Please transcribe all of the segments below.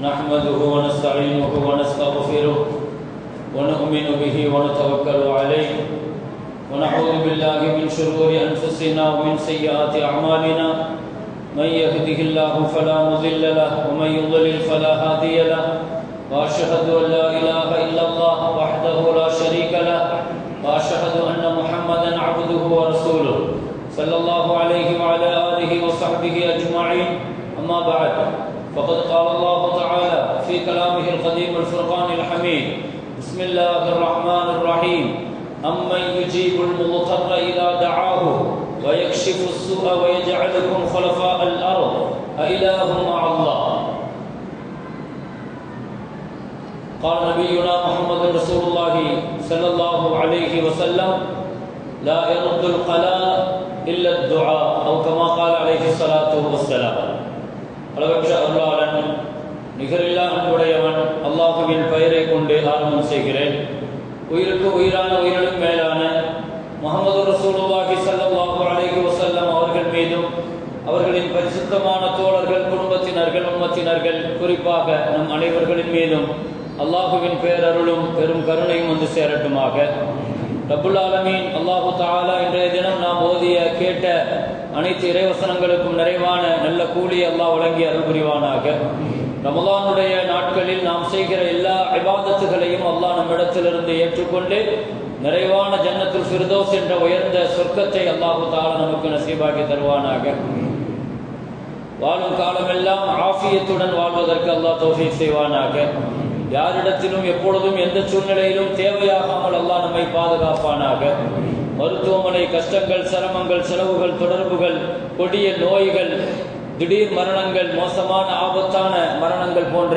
نحمده ونستعينه ونستغفره ونؤمن به ونتوكل عليه ونعوذ بالله من شرور أنفسنا ومن سيئات أعمالنا من يهده الله فلا مضل له ومن يضلل فلا هادي له وأشهد أن لا إله إلا الله وحده لا شريك له وأشهد أن محمدا عبده ورسوله صلى الله عليه وعلى آله وصحبه أجمعين. أما بعد فقد قال الله تعالى في كلامه القديم الفرقان الحميد: بسم الله الرحمن الرحيم. أمن يجيب المضطر إذا دعاه ويكشف السوء ويجعلكم خلفاء الأرض أإله مع الله. قال نبينا محمد رسول الله صلى الله عليه وسلم: لا يرد القلاء إلا الدعاء أو كما قال عليه الصلاة والسلام. அளவற்ற அருளாளன் நிகரில்லா அன்புடையவன் அல்லாஹுவின் பெயரை கொண்டு ஆரம்பம் செய்கிறேன். உயிருக்கு உயிரான உயிரினும் மேலான முஹம்மது ரசூலுல்லாஹி ஸல்லல்லாஹு அலைஹி வஸல்லம் அவர்கள் மீதும் அவர்களின் பரிசுத்தமான தோழர்கள், குடும்பத்தினர்கள், உம்மத்தினர்கள், குறிப்பாக நம் அனைவர்களின் மீதும் அல்லாஹுவின் பேரருளும் பெரும் கருணையும் வந்து சேரட்டுமாக. ரப்புல் ஆலமீன் அல்லாஹு தஆலா இன்றைய தினம் நாம் ஓதிய கேட்ட அனைத்து இறைவசனங்களுக்கும் நிறைவான நல்ல கூலி அல்லாஹ் வழங்கி அருள் புரிவானாக. ரமலானுடைய நாட்களில் நாம் செய்கிற எல்லா இபாதத்துகளையும் அல்லாஹ் நம்மிடத்திலிருந்து ஏற்றுக்கொண்டு நிறைவான ஜன்னத்துல் ஃபிர்தௌஸ் என்ற உயர்ந்த சொர்க்கத்தை அல்லாஹு தஆலா நமக்கு நசீபாக்கி தருவானாக. வாழும் காலமெல்லாம் ஆஃபியத்துடன் வாழ்வதற்கு அல்லாஹ் தௌஃபீக் செய்வானாக. யாரிடத்திலும் எப்பொழுதும் எந்த சூழ்நிலையிலும் தேவையாகாமல் அல்லாஹ் நம்மை பாதுகாப்பானாக. மருத்துவமனை கஷ்டங்கள், சிரமங்கள், செலவுகள், தொடர்புகள், கொடிய நோய்கள், திடீர் மரணங்கள், மோசமான ஆபத்தான மரணங்கள் போன்ற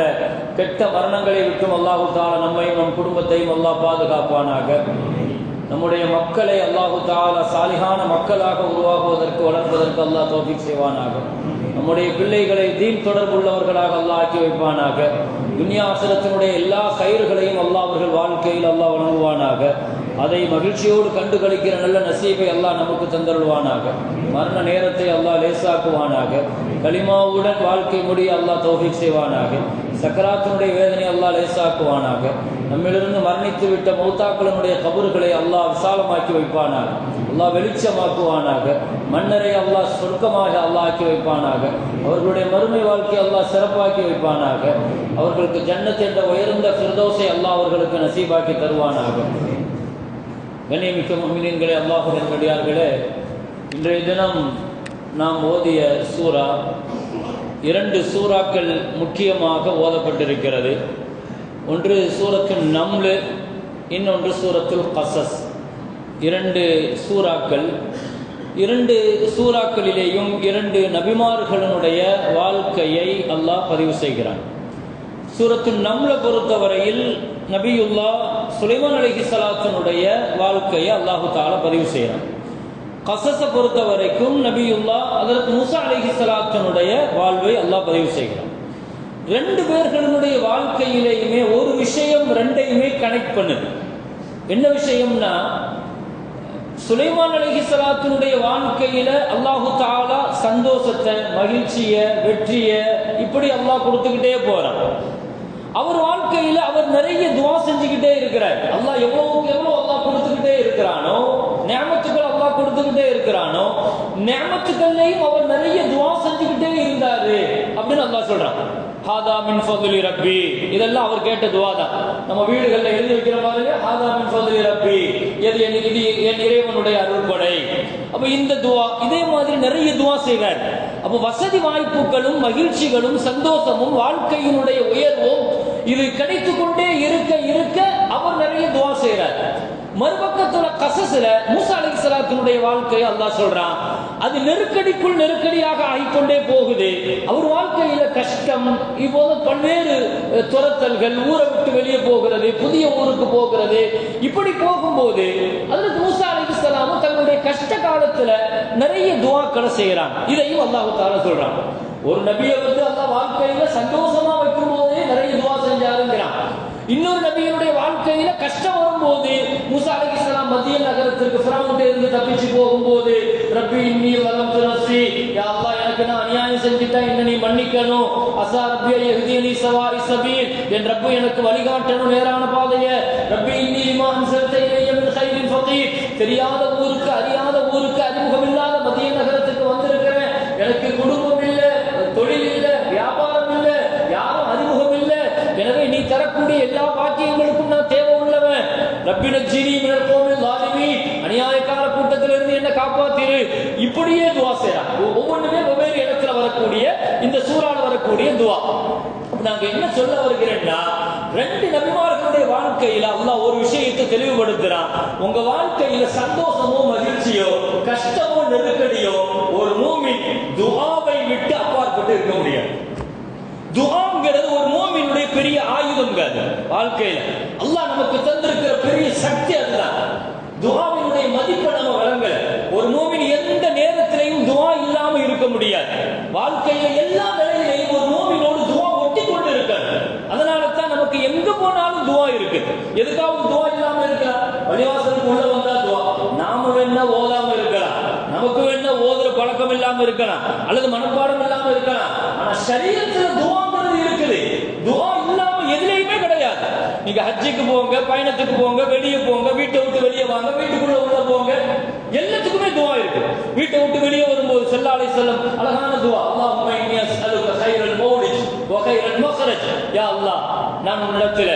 கெட்ட மரணங்களை விட்டும் அல்லாஹு தஆலா நம்மையும் நம் குடும்பத்தையும் அல்லாஹ் பாதுகாப்பானாக. நம்முடைய மக்களை அல்லாஹு தஆலா சாலிஹான மக்களாக உருவாக்குவதற்கு, வளர்ப்பதற்கு அல்லாஹ் தௌஃபீக் செய்வானாக. நம்முடைய பிள்ளைகளை தீன் தொடர்புள்ளவர்களாக அல்லாஹ் ஆக்கி வைப்பானாக. துன்யா ஆখিরাத்தினுடைய எல்லா கயிறுகளையும் அல்லாஹ் அவர்கள் வாழ்க்கையில் அல்லாஹ் வழங்குவானாக. அதை மகிழ்ச்சியோடு கண்டு கழிக்கிற நல்ல நசீபை அல்லாஹ் நமக்கு தந்தருள்வானாக. மரண நேரத்தை அல்லாஹ் லேசாக்குவானாக. கலிமாவுடன் வாழ்க்கை முடிய அல்லாஹ் தௌஃபீக் செய்வானாக. சக்கராத்தினுடைய வேதனை அல்லாஹ் லேசாக்குவானாக. நம்மிலிருந்து மரணித்து விட்ட மௌத்தாக்களினுடைய கபறுகளை அல்லாஹ் விசாலமாக்கி வைப்பானாக. அல்லாஹ் வெளிச்சமாக்குவானாக. மன்னரை அல்லாஹ் சொர்க்கமாக அல்லாஹ் ஆக்கி வைப்பானாக. அவர்களுடைய மறுமை வாழ்க்கை அல்லாஹ் சிறப்பாக்கி வைப்பானாக. அவர்களுக்கு ஜன்னத் என்ற உயர்ந்த ஃபிர்தௌஸை அல்லாஹ் அவர்களுக்கு நசீபாக்கி தருவானாக. கண்ணியமிக்க முஃமினீன்களே, அல்லாஹ்வின் நல்லடியார்களே, இன்றைய தினம் நாம் ஓதிய சூரா, 2 சூறாக்கள் முக்கியமாக ஓதப்பட்டிருக்கிறது. ஒன்று சூரத்துல் நம்ல், இன்னொன்று சூரத்துல் கஸஸ். 2 சூறாக்கள். 2 சூறாக்களிலேயும் 2 நபிமார்களுடைய வாழ்க்கையை அல்லாஹ் பதிவு செய்கிறான். சூரத்துல் நம்ல பொறுத்தவரையில் நபியுல்லாஹ் சுலைமான் அலைஹிஸ்ஸலாத்தினுடைய வாழ்க்கையை அல்லாஹு தஆலா பதிவு செய்கிறான். கஸஸை பொறுத்த வரைக்கும் நபியுல்லாஹ் ஹஜ்ரத் மூஸா அலைஹிஸ்ஸலாத்தினுடைய வாழ்வை அல்லாஹ் பதிவு செய்கிறான். 2 பேர்களுடைய வாழ்க்கையிலேயுமே ஒரு விஷயம் 2ஐயுமே கனெக்ட் பண்ணுது. என்ன விஷயம்னா, சுலைமான் அலைஹிஸ்ஸலாத்தினுடைய வாழ்க்கையில அல்லாஹு தஆலா சந்தோஷத்தை, மகிழ்ச்சியை, வெற்றியை இப்படி அல்லாஹ் கொடுத்துக்கிட்டே போறான். அவர் வாழ்க்கையில அவர் நிறைய துஆ செஞ்சுக்கிட்டே இருக்கிறார். அல்லாஹ் எவ்வளவுக்கு எவ்வளவு அல்லாஹ் கொடுத்துக்கிட்டே இருக்கிறானோ, நிஅமத்துகள் அல்லாஹ் கொடுத்துக்கிட்டே இருக்கிறானோ, நிஅமத்துகள்லையும் அவர் நிறைய துஆ செஞ்சுக்கிட்டே இருந்தாரு அப்படின்னு அல்லாஹ் சொல்றான். ஹாதா மின் ஃபضل ரப்பி, இதெல்லாம் அவர் கேட்ட துஆ தான். நம்ம வீடுகள்ல எழுதி வைக்கிற பாருங்க, ஹாதா மின் ஃபضل ரப்பி, இது என் இறைவனுடைய அருள்கொடை. அப்ப இந்த துஆ இதே மாதிரி நிறைய துஆ செய்வார். அப்ப வசதி வாய்ப்புகளும் மகிழ்ச்சிகளும் சந்தோஷமும் வாழ்க்கையினுடைய உயர்வும் இது கிடைத்து கொண்டே இருக்க இருக்க அவர் நிறைய துஆ செய்கிறார். மறுபக்கத்துல கஸஸ்ல மூஸா அலைஹிஸ்ஸலாத்தினுடைய வாழ்க்கையை அல்லாஹ் சொல்றான். அது நெருக்கடிக்குள் நெருக்கடியாக ஆகிக்கொண்டே போகுது. அவர் வாழ்க்கையில கஷ்டம், இப்போது பல்வேறு துரத்தல்கள், ஊரை விட்டு வெளியே போகிறது, புதிய ஊருக்கு போகிறது, இப்படி போகும்போது ஹஜ்ரத் மூஸா அலைஹிஸ்ஸலாம் தங்களுடைய கஷ்ட காலத்துல நிறைய துஆக்களை செய்யறாங்க. இதையும் அல்லாஹ் தஆலா சொல்றான். ஒரு நபியை அல்லாஹ் வாழ்க்கையில சந்தோஷமா வைக்கும் போதே நிறைய துஆ செஞ்சாருங்கிறான். இன்னொரு நபியினுடைய வாழ்க்கையில கஷ்டம் வரும்போது மூசா அலைஹிஸ்ஸலாம் மதியன் நகரத்திற்கு ஃபிரௌன்கிட்ட இருந்து தப்பிச்சு போகும்போது ரப்பி இன்னி வலம்து நஃப்ஸி, யா அல்லாஹ் எனக்கு நான் அநியாயம் செஞ்சிட்டேன், என்ன நீ மன்னிக்கணும். அஸா ரப்பி யஹ்தினி ஸவாஇ ஸபீல், என் ரப்பு எனக்கு வழிகாட்டணும் நேரான பாதையை. ரப்பி இன்னி லிமா அன்ஸல்த இலைய மின் கைரின் ஃபகீர், தெரியாத ஊருக்கு அறியாத ஊருக்கு அறிமுகமில்லாத மதியன் நகரத்துக்கு வந்திருக்கிறேன், எனக்கு குடும்பம் இல்ல, தொழில் இல்ல, வியாபாரம் இல்ல, யாரும் அறிமுகம் இல்ல, எனவே நீ தரக்கூடிய எல்லா பாக்கியங்களுக்கும் நான் தேவை உள்ளவன். ரப்பி நஜ்ஜினி மினல் கௌமில் ஸாலிமீன், அநியாயக்கார கூட்டத்திலிருந்து என்ன காப்பாத்திரு. இப்படியே துஆ செய்றாங்க. ஒவ்வொன்றுமே வெவ்வேறு இடத்துல வரக்கூடிய இந்த சூறால வரக்கூடிய துஆ. நாங்க என்ன சொல்ல வருகிறேன்னா, ரெண்டு நபிமார்களுடைய வாழ்க்கையில அல்லாஹ் ஒரு விஷயத்தை தெளிவுபடுத்துறான். உங்க வாழ்க்கையில சந்தோஷமோ மகிழ்ச்சியோ கஷ்டமோ நெருக்கடியோ ஒரு மூமின் துஆவை விட்டு அப்பாற்பட்டு இருக்க முடியாது. துஆங்கிறது ஒரு மூமினுடைய பெரிய ஆயுதம்ங்க. வாழ்க்கையில அல்லாஹ் நமக்கு தந்திருக்கிற பெரிய சக்தி அதுதான். துஆவினுடைய மதிப்பை நம்ம வழங்கல. ஒரு மூமின் எந்த நேரத்திலையும் துஆ இல்லாம இருக்க முடியாது. வாழ்க்கையில எல்லா நிலையிலையும் ஒரு மூமினோடு துஆ ஒட்டி கொண்டு இருக்காது. அதனால தான் நமக்கு எங்க போனாலும் துஆ இருக்கு. எதுக்காவது துஆ இல்லாம இருக்கலாம். பள்ளிவாசலுக்கு உள்ள வந்தா துஆ, நாம வேணா ஓதாம இருக்கலாம், நமக்கு வேணா ஓதுற பழக்கம் இல்லாம இருக்கலாம், அல்லது மனப்பாடம் இல்லாம இருக்கலாம். ஆனா ஷரியத்துல துஆங்கிறது இருக்குது. துஆ இல்லாம எதுலையுமே கிடையாது. நீங்க ஹஜ்ஜுக்கு போங்க, பயணத்துக்கு போங்க, வெளியே போங்க, வீட்டை விட்டு வெளியே வாங்க, வீட்டுக்குள்ள உள்ள போங்க, எல்லாத்துக்குமே துஆ இருக்கு. வீட்டை விட்டு வெளியே வரும்போது ஸல்லல்லாஹு அலைஹி வஸல்லம் அழகான துஆ, அல்லாஹும்ம இன்னி அஸ்அலுக கைரல் மௌலிஜ் வ கைரல் மக்ரஜ், யா அல்லாஹ் நான் உன்னிடத்தில்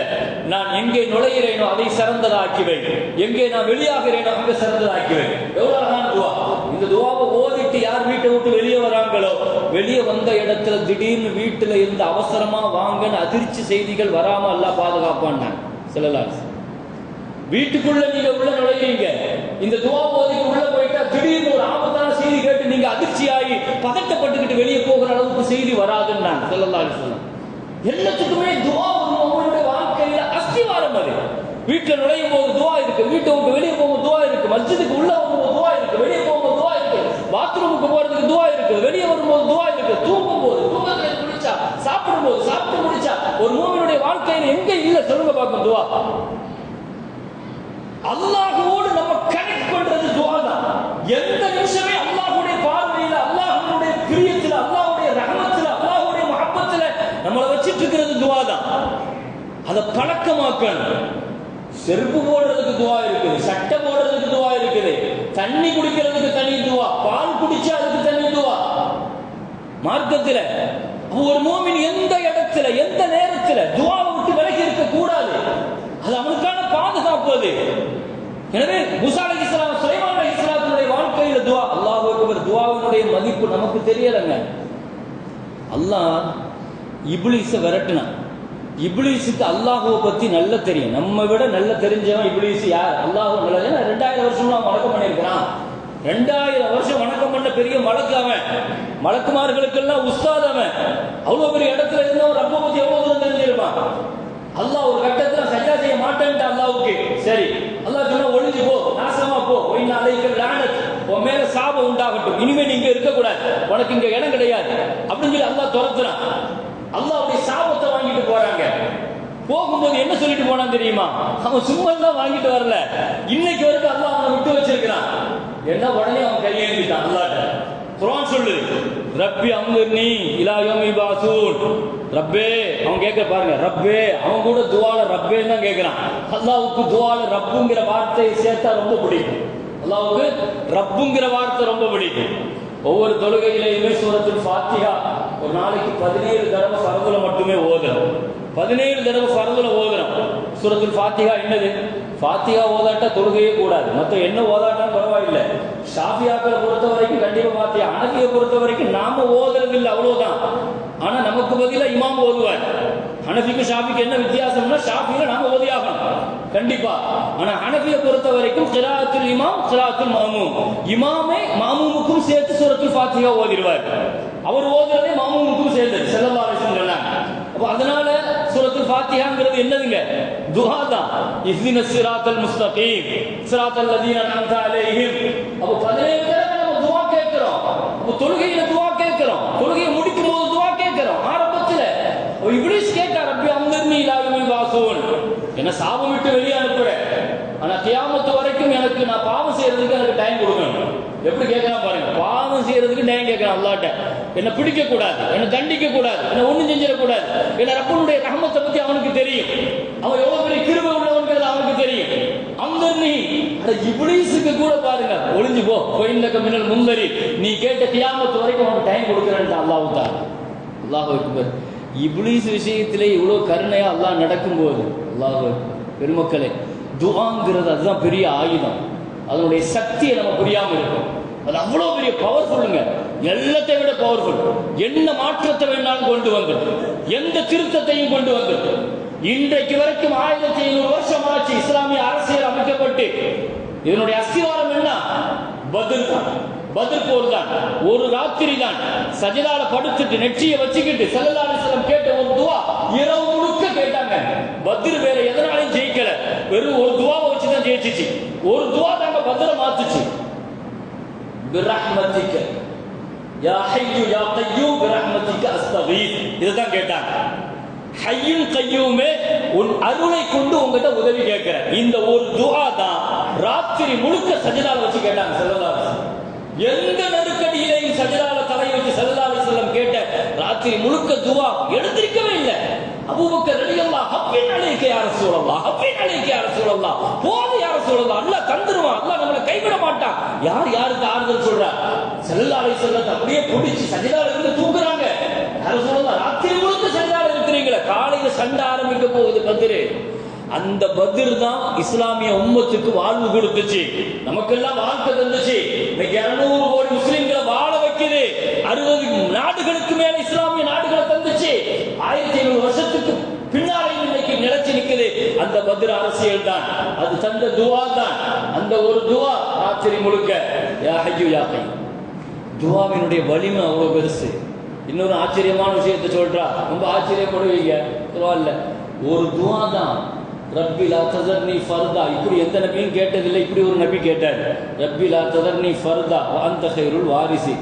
நான் எங்கே நுழைகிறேனோ அதை சிறந்ததாக்கி வை, எங்கே நான் வெளியாகிறேனோ அங்கே சிறந்ததாக்கி வை. எவ்வளவு அழகான துஆ. இந்த துஆவை ஓதிட்டு யார் வீட்டை விட்டு வெளியே வராங்களோ, வெளியே வந்த இடத்துல திடீர்னு வீட்டுல இருந்து அவசரமா வாங்கன்னு அதிர்ச்சி செய்திகள் வராம அல்லாஹ் பாதுகாப்பான். ஸல்லல்லாஹு அலைஹி வஸல்லம் வீட்டுக்குள்ள நீங்க உள்ள நுழைறீங்க, இந்த துஆ ஓதிட்டு உள்ள போயிட்டா திடீர்னு ஒரு ஆபத்தான செய்தி கேட்டு நீங்க அதிர்ச்சியாகி பதட்டப்பட்டுக்கிட்டு வெளியே போகிற அளவுக்கு செய்தி வராதுன்னு ஸல்லல்லாஹு அலைஹி வஸல்லம். எல்லாத்துக்குமே துஆ உங்களுடைய வாழ்க்கையில அஸ்திவாரம். அது வீட்டுல நுழையும் போது துஆ இருக்கு, வீட்டை விட்டு வெளியே போகும்போது துஆ இருக்கு, மஸ்ஜிதுக்கு உள்ள வரும்போது துஆ இருக்கு, வெளியே போகும்போது துஆ இருக்கு, பாத்ரூமுக்கு போறதுக்கு துஆ இருக்கு, வெளியே வரும்போது துஆ இருக்கு, தூங்கும் போது, தூக்கத்துல முடிச்சா, சாப்பிடும் போது, சாப்பிட்டு முடிச்சா, ஒரு மூமினுடைய வாழ்க்கையில எங்க இல்ல சொல்லுங்க பார்க்கும் துஆ. அல்லாஹ்வோடு நம்ம கனெக்ட் பண்றது துஆ தான். எந்த நிமிஷமே அல்லாஹ்வுடைய பார்வையில, அல்லாஹ்வுடைய பிரியத்துல, அல்லாஹ்வுடைய ரஹமத்துல, அல்லாஹ்வுடைய முஹப்பத்துல நம்மளை வச்சிட்டு இருக்கிறது துஆ தான். அதை பழக்கமாக்கணும். செருப்பு போடுறதுக்கு துஆ இருக்குது, சட்டை போடுறதுக்கு துஆ இருக்குது, தண்ணி குடிக்கிறதுக்கு தனி துஆ, பால் குடிச்சா அதுக்கு தனி துஆ. மார்க்கத்துல ஒரு மூமின் எந்த இடத்துல எந்த நேரத்துல துஆவை விட்டு விலகி இருக்க கூடாது. அது அவனுக்கான பாதுகாப்பு. அது எனவே மூசா அலைஹிஸ்ஸலாம், சுலைமான் அலைஹிஸ்ஸலாத்துடைய வாழ்க்கையில துஆ. அல்லாஹ் அக்பர். துஆவினுடைய மதிப்பு நமக்கு தெரியலங்க. அல்லாஹ் இப்லீஸை விரட்டினான். இப்லீஸுக்கு அல்லாஹுவை பத்தி நல்லா தெரியும். நம்ம விட நல்ல தெரிஞ்சவன் இப்லீஸ் யார்? அல்லாஹ். 2000 வருஷம் அவன் வணக்கம் பண்ணியிருக்கிறான். 2000 வருஷம் வணக்கம் பண்ண பெரிய மலக்கு அவன். மலக்குமார்களுக்கெல்லாம் உஸ்தாத் அவன். அவ்வளவு பெரிய இடத்துல இருந்தவன் ரப்ப பத்தி எவ்வளவு தூரம் தெரிஞ்சிருப்பான். அல்லாஹ் ஒரு கட்டத்துல சஜ்ஜா செய்ய மாட்டேன்ட்டு அல்லாஹ்வுக்கு. சரி, அல்லாஹ் சொன்னா ஒளிஞ்சு போ, நாசமா போ, ஒயின்னா அலைக்க லானத், உன் மேல சாபம் உண்டாகட்டும், இனிமே நீங்க இருக்க கூடாது, உனக்கு இங்க இடம் கிடையாது அப்படின்னு சொல்லி அல்லாஹ் துரத்துறான். அல்லாஹ்வுடைய சாபத்தை வாங்கிட்டு போறாங்க. போகும்போது என்ன சொல்லிட்டு போனான் தெரியுமா? அவன் சும்மா தான் வாங்கிட்டு வரல, இன்னைக்கு வரைக்கும் அல்லாஹ் அவனை விட்டு வச்சிருக்கிறான். என்ன உடனே அவன் கையேந்திட்டான் அல்லாஹ்ட்ட. குர்ஆன் சொல்லுது, ரப்பி அம்ர்னி இலா யௌமி பாசூன். ரப்பே, அவன் கேட்க பாருங்க, ரப்பே. அவன் கூட துஆல ரப்பேன்னு தான் கேட்கிறான். அல்லாஹ்வுக்கு துஆல ரப்புங்கிற வார்த்தையை சேர்த்தா ரொம்ப பிடிக்கும். அல்லாஹ்வுக்கு ரப்புங்கிற வார்த்தை ரொம்ப பிடிக்கும். ஒவ்வொரு தொழுகையிலேயுமே சூரத்துல் ஃபாத்திஹா ஒரு நாளைக்கு 17 தடவை ஃபர்துல மட்டுமே ஓதணும். 17 தடவை ஃபர்துல ஓதணும். சூரத்துல் ஃபாத்திஹா என்னது? ஃபாத்திஹா ஓதாட்டா தொழுகையே கூடாது. மற்ற என்ன ஓதாட்டம் பரவாயில்லை. ஷாஃபியாக்களை பொறுத்த வரைக்கும் கண்டிப்பா ஃபாத்திஹா. ஹனஃபியை பொறுத்த வரைக்கும் நாம ஓதுறது இல்லை, அவ்வளவுதான். ஆனா நமக்கு பதிலா இமாம் ஓதுவார். ஹனஃபிக்கு ஷாஃபிக்கு என்ன வித்தியாசம்னா, ஷாஃபியில நாம ஓதியாகணும் கண்டிப்பா. ஆனா ஹனஃபியை பொறுத்த வரைக்கும் கிராஅத்துல் இமாம் கிராஅத்துல் மஅமூம், இமாமே மாமூமுக்கும் சேர்த்து சூரத்துல் ஃபாத்திஹா ஓதிடுவார். அவர் ஓதுறதே மாமூமுக்கும் சேர்த்து ஸல்லல்லாஹு அலைஹி வஸல்லம். அப்ப அதனால சூரத்துல் ஃபாத்திஹாங்கிறது என்னதுங்க? துஆ தான். இஹ்தினஸ் ஸிராத்தல் முஸ்தகீம் ஸிராத்தல் லதீன அன்அம்த அலைஹிம். அப்ப 17 தடவை நம்ம துஆ கேட்கிறோம். அப்ப தொழுகையில துஆ கேட்கிறோம், தொழுகையை முடிக்கும் போது துஆ கேட்கிறோம். ஆரம்பத்துல இப்லீஸ் கேட்டா, ரப்பி அம்ர்னி இலா யௌமி பாசூன், சாபம் விட்டு வெளியே அனுப்புறேன், ஆனா கியாமத்து வரைக்கும் எனக்கு நான் பாவம் செய்யறதுக்கு எனக்கு டைம் கொடுக்கணும். எப்படி கேட்கலாம் பாருங்க, பாவம் செய்யறதுக்கு டைம் கேட்கலாம் அல்லாட்ட. என்ன பிடிக்க கூடாது, என்ன தண்டிக்க கூடாது, என்ன ஒண்ணும் செஞ்சிடக்கூடாது. என்ன ரப்பனுடைய ரஹமத்தை பத்தி அவனுக்கு தெரியும், அவன் எவ்வளவு பெரிய கிருபை உள்ளவன்கிறது அவனுக்கு தெரியும். அந்த இப்லீஸுக்கு கூட பாருங்க, ஒளிஞ்சு போ கோயிலுக்கு மின்னல் முந்தரி, நீ கேட்ட கியாமத்து வரைக்கும் அவனுக்கு டைம் கொடுக்குறேன் அல்லாஹ் தான். அல்லாஹ் அக்பர். இப்லீஸ் விஷயத்திலே இவ்வளவு கருணையா அல்லாஹ் நடக்கும்போது, அல்லாஹ் பெருமக்களே, துஆங்கிறது அதுதான் பெரிய ஆயுதம். அதனுடைய சக்தியை நம்ம புரியாம இருக்கும். அது அவ்வளவு பெரிய பவர்ஃபுல்லுங்க, எல்லாத்தை விட பவர்ஃபுல். என்ன மாற்றத்தை வேணாலும் கொண்டு வந்தது, எந்த திருத்தத்தையும் கொண்டு வந்தது. இன்றைக்கு வரைக்கும் 1500 வருஷம் ஆச்சு இஸ்லாமிய அரசியல் அமைக்கப்பட்டு. இதனுடைய அஸ்திவாரம் என்ன? பத்ர் தான், பத்ர் போர் தான். ஒரு ராத்திரி தான் சஜிதால படுத்துட்டு நெற்றியை வச்சுக்கிட்டு ஸல்லல்லாஹு அலைஹி வஸல்லம் கேட்ட ஒரு துஆ இரவு முழுக்க கேட்டாங்க. பத்ர் வேற எதனாலையும் ஜெயிக்கல, வெறும் ஒரு துஆவை வச்சு தான் ஜெயிச்சிச்சு. ஒரு துஆ தாங்க பத்ர மாத்துச்சு. பிரஹ்மதிக யா ஹய்யு யா கய்யூம் பிரஹ்மதிக அஸ்தகீஸ், இதுதான் கேட்டாங்க. ஹய்யுல் கய்யூமே, உன் அருளை கொண்டு உங்ககிட்ட உதவி கேட்கிறேன். இந்த ஒரு துஆ தான் ராத்திரி முழுக்க சஜிதால வச்சு கேட்டாங்க ஸல்லல்லாஹு அலைஹி வஸல்லம். எந்த நெருக்கடியிலையும் சஜிதால தலை வச்சு ஸல்லல்லாஹு அலைஹி வஸல்லம் கேட்ட ராத்திரி முழுக்க துஆ எழுந்திருக்கவே இல்லை. அபூபக்கர் ரலியல்லாஹு ஹஃபின் அலைக யா ரசூலல்லாஹ், ஹஃபின் அலைக யா ரசூலல்லாஹ், போது யா ரசூலல்லாஹ், அல்லாஹ் தந்துருவான், அல்லாஹ் நம்மளை கைவிட மாட்டான். யாருக்கு ஆறுதல் சொல்றா? ஸல்லல்லாஹு அலைஹி வஸல்லம் அப்படியே பிடிச்சி சஜிதால இருந்து தூக்குறாங்க. யா ரசூலல்லாஹ், ராத்திரி முழுக்க சஜிதால இருக்கிறீங்களே, காலையில சண்டை ஆரம்பிக்க போகுது பத்ர். அந்த பத்ர் தான் இஸ்லாமிய உம்மத்துக்கு வாழ்வு கொடுத்துச்சு, நமக்கெல்லாம் வாழ்க்கை தந்துச்சு. இன்னைக்கு 200 கோடி முஸ்லிம்களை வாழ வைக்குது. 60 நாடுகளுக்கு மேல இஸ்லாமிய நாடுகளை தந்துச்சு. 1500 வருஷத்துக்கு பின்னாலே இன்னைக்கு நிலைச்சு நிக்குது. அந்த பத்ர் அரசியல் தான், அது தந்த துஆ தான். அந்த ஒரு துஆ ராத்திரி முழுக்க யா ஹய்யு யா கய்யூம். துஆவினுடைய வலிமை அவ்வளவு பெருசு. இன்னொரு ஆச்சரியமான விஷயத்தை சொல்றா, ரொம்ப ஆச்சரியப்படுவீங்க. பரவாயில்ல, ஒரு துஆ தான். ரப்பி லா தஸர்னி ஃபர்தா, இப்படி எந்த நபியும் கேட்டதில்லை. இப்படி ஒரு நபி கேட்டார், ரப்பி லா தஸர்னி ஃபர்தா வ அன்த கைருல் வாரிசி.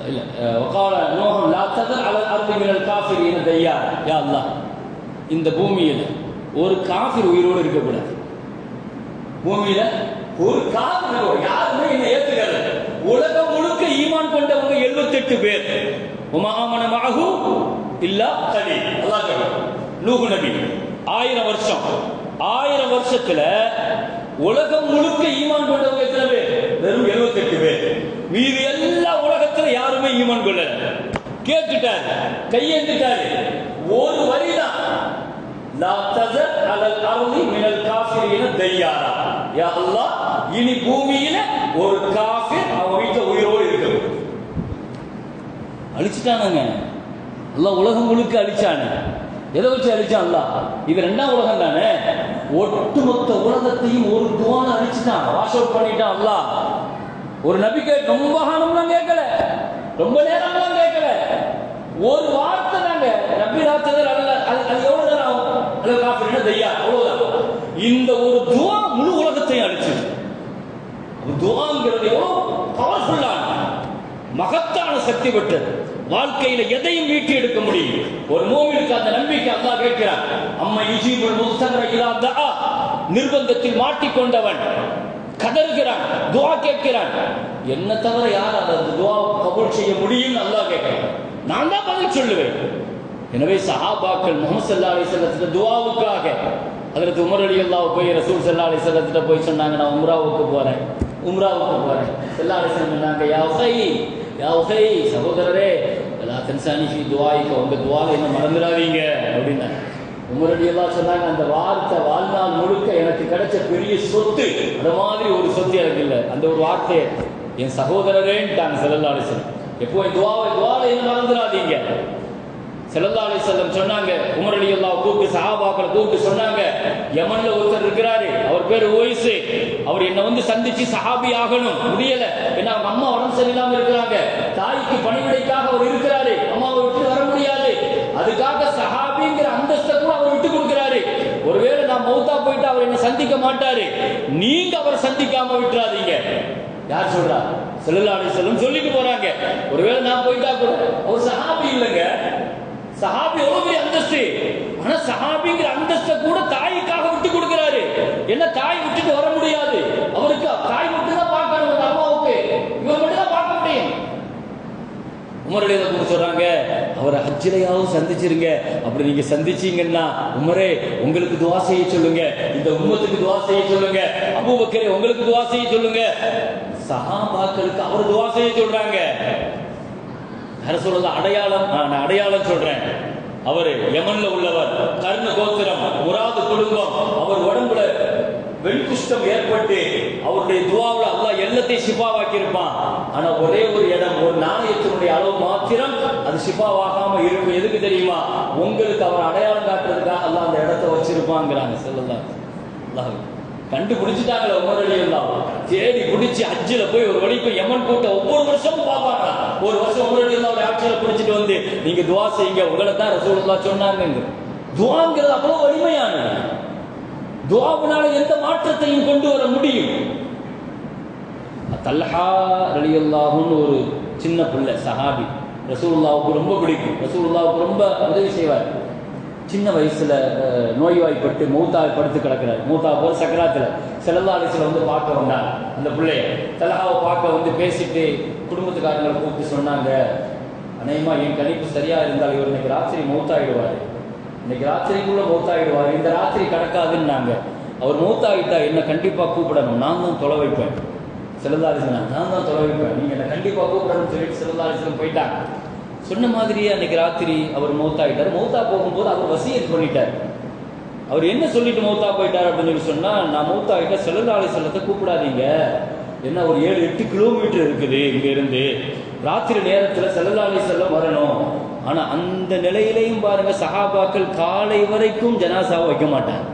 இல்ல வகால நூஹ் லா தஸர் அலல் அர்தி மினல் காஃபிரீன தய்யார். யா அல்லாஹ், இந்த பூமியில ஒரு காஃபிர் உயிரோடு இருக்க கூடாது. பூமியில ஒரு காஃபிர் யாருமே என்ன ஏத்துக்கல. உலகம் முழுக்க ஈமான் கொண்டவங்க 78 பேர். வமா ஆமன மஅஹு இல்லா கலீல். அல்லாஹ் சொல்றான், நூஹ் நபி 1000 வருஷம், 1000 வருஷத்துல உலகம் முழுக்க ஈமான் கொண்டவங்க எத்தனை பேர்? வெறும் 78 பேர். மீதி எல்லா உலகத்துல யாருமே ஈமான் கொள்ளல. கேட்டுட்டாரு, கையெழுந்துட்டாரு. ஒரு வரிதான், லா தஸர் அலல் அர்தி மினல் காஃபிரீன தய்யாரா. யா அல்லாஹ், இனி பூமியில ஒரு காஃபிர் அவன் வீட்டுல உயிரோடு இருக்கு. அழிச்சிட்டானுங்க அல்லாஹ், உலகம் முழுக்க அழிச்சானு. எதை வச்சு அழிச்சான் அல்லாஹ்? இது 2ஆம் உலகம் தானே. ஒட்டுமொத்த உலகத்தையும் ஒரு துஆல அழிச்சுட்டான், வாஷ் அவுட் பண்ணிட்டான் அல்லாஹ். ஒரு நபிக்கு ரொம்ப காலம்லாம் கேட்கல, ரொம்ப நேரம்லாம் கேட்கல, ஒரு வார்த்தை தாங்க. நபி ராத்ததர் அது எவ்வளவு நேரம் ஆகும்? அல்ல காஃபிரீன தய்யார், அவ்வளவுதான். இந்த ஒரு துஆ முழு உலகத்தையும் அழிச்சது. துஆங்கிறது எவ்வளவு பவர்ஃபுல்லான, மகத்தான சக்தி பெற்றது. வாழ்க்கையில எதையும் மீட்டி எடுக்க முடியும். ஒரு மூமினுக்கு அந்த நம்பிக்கை அல்லாஹ் கேட்கிறான். அம்மா யுஜீபுல் முஸ்தர இலா தஆ, நிர்பந்தத்தில் மாட்டிக்கொண்டவன் கதறுகிறான், துஆ கேட்கிறான். என்ன தவிர யார் அந்த துஆ கபூல் செய்ய முடியும்? அல்லாஹ் கேட்கிறான், நான் தான் பதில் சொல்லுவேன். எனவே சஹாபாக்கள் முஹம்மது ஸல்லல்லாஹு அலைஹி வஸல்லம் துஆவுக்காக ஹஜ்ரத் உமர் ரலியல்லாஹு போய் ரசூல் ஸல்லல்லாஹு அலைஹி வஸல்லம் போய் சொன்னாங்க, நான் உம்ராவுக்கு போறேன். ஸல்லல்லாஹு அலைஹி வஸல்லம் சொன்னாங்க, யா உஹை சகோதரரே, லா தன்சானி ஃபீ துஆயிக, உங்க துஆல என்ன மறந்துடாதீங்க அப்படின்னா. உமர் ரலியல்லாஹு சொன்னாங்க, அந்த வார்த்தை வாழ்நாள் முழுக்க எனக்கு கிடைச்ச பெரிய சொத்து, அந்த மாதிரி ஒரு சொத்து எனக்கு இல்லை. அந்த ஒரு வார்த்தையை என் சகோதரரேன்ட்டாங்க ஸல்லல்லாஹு அலைஹி வஸல்லம். எப்போ துஆல என்ன மறந்துடாதீங்க. ஸல்லல்லாஹு அலைஹி வஸல்லம் சொன்னாங்க, உமர் ரலியல்லாஹு கூப்பிட்டு சஹாபாக்களை கூப்பிட்டு சொன்னாங்க, யமன்ல ஒருத்தர் இருக்கிறாரு, அவர் பேர் உவைஸ். அவர் என்ன வந்து சந்திச்சு சஹாபி ஆகணும், முடியல. ஏன்னா அவங்க அம்மா உடம்பு சரியில்லாம இருக்கிறாங்க, தாய்க்கு பணிவிடைக்காக அவர் இருக்கிறாரு, அம்மாவை விட்டு வர முடியாது. அதுக்காக சஹாபிங்கிற அந்தஸ்தை கூட அவர் விட்டு கொடுக்கிறாரு. ஒருவேளை நான் மௌத்தா போயிட்டு அவர் என்ன சந்திக்க மாட்டாரு, நீங்க அவரை சந்திக்காம விட்டுறாதீங்க. யார் சொல்றா? ஸல்லல்லாஹு அலைஹி வஸல்லம் சொல்லிட்டு போறாங்க. ஒருவேளை நான் போயிட்டா கூட அவர் சஹாபி இல்லைங்க. சஹாபி எவ்வளவு பெரிய அந்தஸ்து அந்தஸ்து. ஆனா சஹாபிங்கிற அந்தஸ்தை கூட தாய்க்காக விட்டு கொடுக்கிறாரு. என்ன தாய் விட்டுட்டு வர முடியாது, அவருக்கு தாய் மட்டும் தான் பார்க்கணும், அம்மாவுக்கு இவர் மட்டும் தான் பார்க்க முடியும். உமருடைய சொல்றாங்க, அவரை ஹஜ்ஜிலையாவது சந்திச்சிருங்க. அப்படி நீங்க சந்திச்சீங்கன்னா உமரே உங்களுக்கு துவா செய்ய சொல்லுங்க, இந்த உம்மத்துக்கு துவா செய்ய சொல்லுங்க, அபூபக்கரே உங்களுக்கு துவா செய்ய சொல்லுங்க. சஹாபாக்களுக்கு அவர் துவா செய்ய சொல்றாங்க. ரசூலுல்லாஹ் அடையாளம், நான் அடையாளம் சொல்றேன். அவரு யமன்ல உள்ளவர், கர்ண கோத்திரம், முராது குடும்பம். அவர் உடம்புல வெண்குஷ்டம் ஏற்பட்டு அவருடைய துவாவுல அல்லாஹ் எல்லாத்தையும் ஷிஃபாவாக்கி இருப்பான். ஆனா ஒரே ஒரு இடம், ஒரு நாணயத்தினுடைய அளவு மாத்திரம் அது ஷிஃபாவாகாம இருக்கும். எதுக்கு தெரியுமா? உங்களுக்கு அவர் அடையாளம் காட்டுறதுக்காக அல்லாஹ் அந்த இடத்தை வச்சிருப்பாங்கிறாங்க. ஸல்லல்லாஹு அல்லாஹ் கண்டுபிடிச்சிட்டாங்களே உமர் ரலியல்லாஹு, தேடி பிடிச்சி ஹஜ்ஜில போய் ஒரு வழிக்கு யமன் கூட்ட ஒவ்வொரு வருஷமும் பார்ப்பாங்க. ஒரு வருஷம் உமர் ரலியல்லாஹு ஆட்சியில பிடிச்சிட்டு வந்து நீங்க துவா செய்யுங்க, உங்களை தான் ரசூலுல்லாஹ் சொன்னாங்க. துவாங்கிறது அவ்வளவு வலிமையானது. துஆவினால எந்த மாற்றத்தையும் கொண்டு வர முடியும். தல்ஹா ரலியல்லாஹுன்னு ஒரு சின்ன பிள்ளை சஹாபி, ரசூலுல்லாஹுக்கு ரொம்ப பிடிக்கும், ரசூலுல்லாஹுக்கு ரொம்ப உதவி செய்வார். சின்ன வயசுல நோய்வாய்ப்பட்டு மௌத்தாவை படுத்து கிடக்கிறார். மௌத்தா போற சக்கராத்தில் ஸல்லல்லாஹு அலைஹி வஸல்லம் வந்து பார்க்க வந்தாங்க. அந்த பிள்ளைய தல்ஹாவை பார்க்க வந்து பேசிட்டு குடும்பத்துக்காரங்களை கூப்பிட்டு சொன்னாங்க, அநேகமா என் கணிப்பு சரியா இருந்தால் இவர் இன்னைக்கு ராத்திரி மௌத்தாயிடுவார், இன்னைக்கு ராத்திரிக்குள்ள மௌத்தாயிடுவார், இந்த ராத்திரி கிடக்காதுன்னாங்க. அவர் மௌத்தாயிட்டா என்ன கண்டிப்பா கூப்பிடணும், நான் தான் தொலை வைப்பேன். ஸல்லல்லாஹு அலைஹி வஸல்லம் நான் தான் தொலை வைப்பேன், நீங்க என்ன கண்டிப்பா கூப்பிடணும்னு சொல்லிட்டு ஸல்லல்லாஹு அலைஹி வஸல்லம் போயிட்டாங்க. சொன்ன மாதிரியே அன்னைக்கு ராத்திரி அவர் மௌத்தாயிட்டார். மௌத்தா போகும்போது அவர் வசியத் பண்ணிட்டார். அவர் என்ன சொல்லிட்டு மௌத்தா போயிட்டார் அப்படின்னு சொல்லி சொன்னா, நான் மௌத்தாயிட்டா ஸல்லல்லாஹு அலைஹி வஸல்லத்தை கூப்பிடாதீங்க, என்ன ஒரு 7-8 கிலோமீட்டர் இருக்குது இங்க இருந்து, ராத்திரி நேரத்தில் ஸல்லல்லாஹு அலைஹி வஸல்லம் வரணும். ஆனா அந்த நிலையிலையும் பாருங்க, சஹாபாக்கள் காலை வரைக்கும் ஜனாசாவை வைக்க மாட்டாங்க.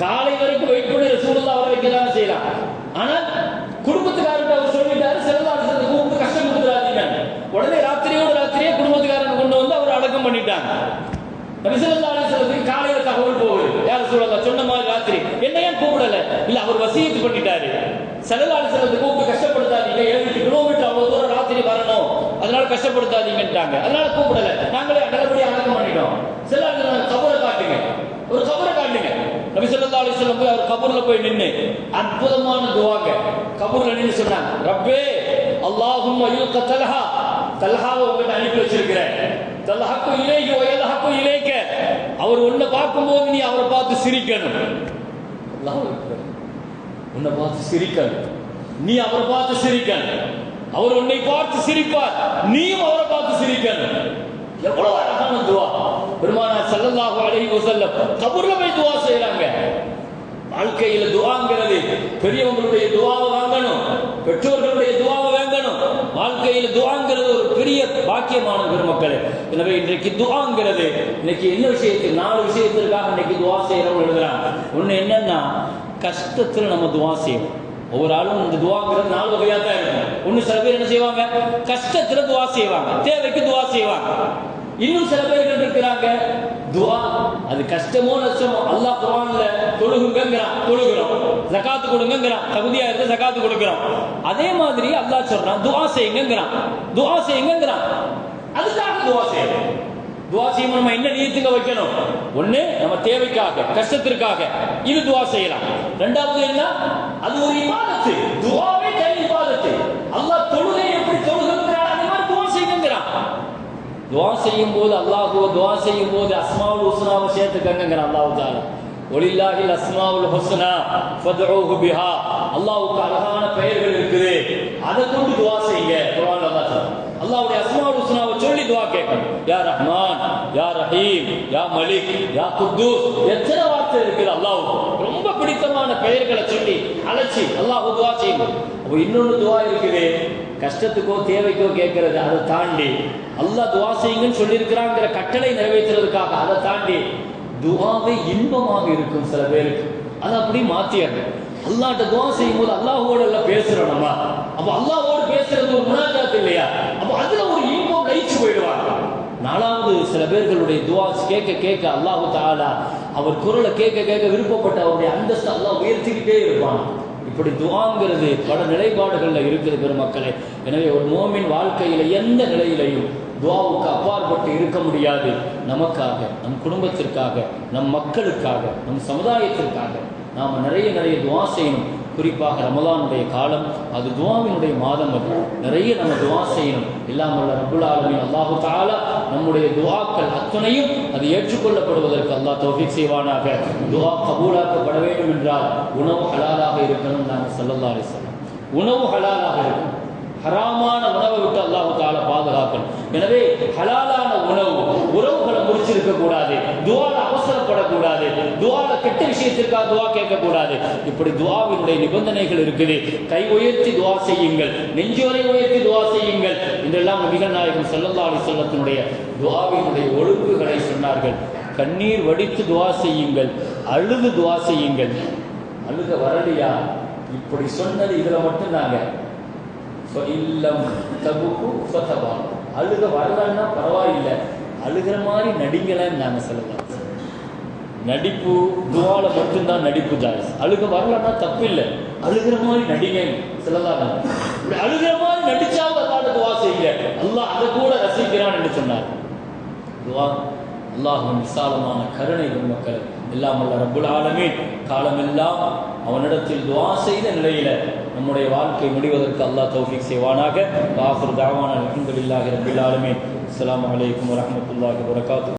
காலை வரைக்கும் வெயிட் பண்ணி ரசூலுல்லாஹ் வர வைக்கதான் செய்யலாம். ஆனா குடும்பத்துக்காரர்கிட்ட அவர் சொல்லிட்டாரு, ஸல்லல்லாஹு அலைஹி வஸல்லம் கூப்பிட்டு கஷ்டம் கொடுத்துறாதீங்க. உடனே ராத்திரியோட ராத்திரியே குடும்பத்துக்காரன் கொண்டு வந்து அவர் அடக்கம் பண்ணிட்டாங்க. நபி ஸல்லல்லாஹு அலைஹி வஸல்லம் காலையில தகவல் போகுது, யார் ரசூலுல்லாஹ் சொன்ன மாதிரி ராத்திரி என்ன ஏன் கூப்பிடல? இல்ல அவர் வசியத் பண்ணிட்டாரு, ஸல்லல்லாஹு அலைஹி வஸல்லம் கூப்பிட்டு கஷ்டப்படுத்தாதீங்க, 7-8 கிலோமீட்டர் அவ்வளவு தூரம் ராத்திரி வரணும், அதனால கஷ்டப்படுத்தாதீங்கன்றாங்க, அதனால கூப்பிடல, நாங்களே நல்லபடியா அடக்கம் பண்ணிட்டோம். ஸல்லல்லாஹு அலைஹி வஸல்லம் கபரை காட்டுங்க, ஒரு கபரை காட்டுங்க. நபி ஸல்லல்லாஹு அலைஹி வஸல்லம் போய் அவர் கபர்ல போய் நின்னு அற்புதமான துஆங்க கபர்ல நின்னு சொன்னாங்க, ரப்பே அல்லாஹும்ம யுல்க தல்ஹா, தல்ஹாவை உங்ககிட்ட அனுப்பி வச்சிருக்கிறேன், தல்ஹக்கு இலைஹி வ யல்ஹக்கு இலைக, அவர் உன்னை பார்க்கும்போது நீ அவரை பார்த்து சிரிக்கணும். அல்லாஹ் அக்பர், உன்னை பார்த்து சிரிக்கணும், நீ அவரை பார்த்து சிரிக்கணும், அவர் உன்னை பார்த்து சிரிப்பார், நீயும் அவரை பார்த்து சிரிக்கணும். எவ்வளவு அழகான துஆ. பெருமானார் ஸல்லல்லாஹு அலைஹி வஸல்லம் கபர்ல போய் துஆ செய்றாங்க. வாழ்க்கையில துஆங்கிறது பெரியவங்களுடைய துஆவை வாங்கணும், பெற்றோர்களுடைய துஆவை வாங்கணும். வாழ்க்கையில துஆங்கிறது ஒரு பெரிய பாக்கியமான பெருமக்களே. எனவே இன்றைக்கு துஆங்கிறது இன்னைக்கு என்ன விஷயத்துக்கு, 4 விஷயத்திற்காக இன்னைக்கு துஆ செய்யறோம்னு எழுதுறாங்க. ஒண்ணு என்னன்னா, கஷ்டத்துல நம்ம துஆ செய்யணும். ஒவ்வொரு ஆளும் இந்த துஆங்கிறது 4 வகையா தான் இருக்கும். ஒண்ணு சில பேர் என்ன செய்வாங்க, கஷ்டத்துல துஆ செய்வாங்க, தேவைக்கு துஆ செய்வாங்க. இன்னும் சில பேர்கள் இருக்கிறாங்க, துஆ அது கஷ்டமோ நஷ்டமோ அல்லாஹ் குர்ஆன்ல தொழுகுங்கங்கறான், தொழுகிறோம், ஜகாத் கொடுங்கங்கறான், தகுதியா இருந்தா ஜகாத் கொடுக்கிறோம். அதே மாதிரி அல்லாஹ் சொல்றான் துஆ செய்யுங்கங்கறான், துஆ செய்யுங்கங்கறான். அதுக்காக துஆ செய்யணும். துஆ செய்யும் நம்ம என்ன நியத்துங்க வைக்கணும்? ஒண்ணு நம்ம தேவைக்காக, கஷ்டத்திற்காக இது துஆ செய்யலாம். இரண்டாவது என்ன, அது ஒரு இபாதத்து, துஆவே தனி இபாதத்து. அல்லாஹ் தொழுகை எப்படி தொழுகுங்கறான், அதே மாதிரி துஆ செய்யுங்கங்கறான். துஆ செய்யும் போது அல்லாஹ்வை துஆ செய்யும் போது அஸ்மாவுல் ஹுஸ்னாவை சேர்த்துக்கங்கங்கறான் அல்லாஹ் தஆலா. வலில்லாஹில் அஸ்மாவுல் ஹுஸ்னா ஃபத்ஊஹு பிஹா, அல்லாஹ்வுக்கு அழகான பெயர்கள் இருக்குது, அதை கொண்டு துஆ செய்யுங்க. குர்ஆன்ல அல்லாஹ் சொல்றான், அல்லாஹ்வுடைய அஸ்மாவுல் ஹுஸ்னாவை சொல்லி துஆ கேட்கணும். யா ரஹ்மான், யா ரஹீம், யா மலிக், யா குத்தூஸ், எத்தனை வார்த்தை இருக்குது அல்லாஹ்வுக்கு. ரொம்ப பிடித்தமான பெயர்களை சொல்லி அழைச்சி அல்லாஹ் துஆ செய்யணும். அப்போ இன்னொரு துஆ இருக்குது, கஷ்டத்துக்கோ தேவைக்கோ கேட்கறது. அதை தாண்டி அல்லாஹ் துஆ செய்யுங்கன்னு சொல்லியிருக்கிறாங்கிற கட்டளை நிறைவேற்றுறதுக்காக அதை தாண்டி துஆவே இன்பமாக இருக்கும் சில பேருக்கு. அதை அப்படி மாத்தியாங்க. அல்லாஹ்ட்ட துஆ செய்யும் போது அல்லாஹ்வோட எல்லாம் பேசுறோம் நம்ம. அப்ப அல்லாஹ்வோடு பேசுறது ஒரு முனாஜாத் இல்லையா? அப்ப அதுல ஒரு இன்பம் லயிச்சு போயிடுவாங்க. 4வது, சில பேர்களுடைய துஆ கேட்க கேட்க அல்லாஹ் தஆலா அவர் குரலை கேட்க கேட்க விருப்பப்பட்ட அவருடைய அந்தஸ்து அல்லாஹ் உயர்த்திக்கிட்டே இருப்பான். இப்படி துஆங்கிறது பல நிலைப்பாடுகள்ல இருக்குது பெருமக்களே. எனவே ஒரு மோமின் வாழ்க்கையில எந்த நிலையிலையும் துஆவுக்கு அப்பாற்பட்டு இருக்க முடியாது. நமக்காக, நம் குடும்பத்திற்காக, நம் மக்களுக்காக, நம் சமுதாயத்திற்காக நாம் நிறைய துஆ செய்யணும். குறிப்பாக ரமலானுடைய காலம், அது துஆவினுடைய மாதம். அது நிறைய நம்ம துஆ செய்யணும். எல்லாம் வல்ல ரப்புல் ஆலமீன் அல்லாஹு தஆலா நம்முடைய துஆக்கள் அத்தனையும் அது ஏற்றுக்கொள்ளப்படுவதற்கு அல்லாஹ் தௌஃபீக் செய்வானாக. துஆ கபூலாக்கப்பட வேண்டும் என்றால் உணவு ஹலாலாக இருக்கணும். நாங்கள் ஸல்லல்லாஹு அலைஹி வஸல்லம் உணவு ஹலாலாக இருக்கணும். ஹராமான உணவை விட்டு அல்லாஹு தஆலா பாதுகாக்கணும். எனவே ஹலாலான உறவுகளை முறிச்சிருக்க கூடாது. துஆல அவசரப்படக்கூடாது. துஆல கெட்ட விஷயத்திற்காக துஆ கேட்கக்கூடாது. இப்படி துஆவினுடைய நிபந்தனைகள் இருக்குது. கை உயர்த்தி துஆ செய்யுங்கள், நெஞ்சுவரை உயர்த்தி துஆ செய்யுங்கள் என்றெல்லாம் நபிகள் நாயகம் ஸல்லல்லாஹு அலைஹி வஸல்லத்தினுடைய துஆவினுடைய ஒழுங்குகளை சொன்னார்கள். கண்ணீர் வடித்து துஆ செய்யுங்கள், அழுது துஆ செய்யுங்கள். அழுக வரலையா? இப்படி சொன்னது இதுல மட்டும் நாங்க அழுக வரலன்னா பரவாயில்லை, அழுகிற மாதிரி நடிங்கலன்னு நாங்கள் சொல்லலாம். நடிப்பு துஆல மட்டும்தான் நடிப்பு ஜாயிஸ். அழுக வரலன்னா தப்பு இல்லை, அழுகிற மாதிரி நடிங்க சொல்லலாம். அழுகிற மாதிரி நடிச்சாலும் அல்லாஹ்ட்ட துஆ செய்யுங்க, அல்லாஹ் அதை கூட ரசிக்கிறான் என்று சொன்னார். துஆ அல்லாஹ்வின் விசாலமான கருணை மக்கள் எல்லாம் வல்ல ரப்புல் ஆலமீன் காலமெல்லாம் அவனிடத்தில் துஆ செய்த நிலையில நம்முடைய வாழ்க்கை முடிவதற்கு அல்லாஹ் தௌஃபீக் செய்வானாக. ஆஃபிரு தஅவானா அல்ஹம்துலில்லாஹி ரப்பில் ஆலமீன். அஸ்ஸலாமு அலைக்கும் வரஹ்மத்துல்லாஹி வபரகாத்துஹு.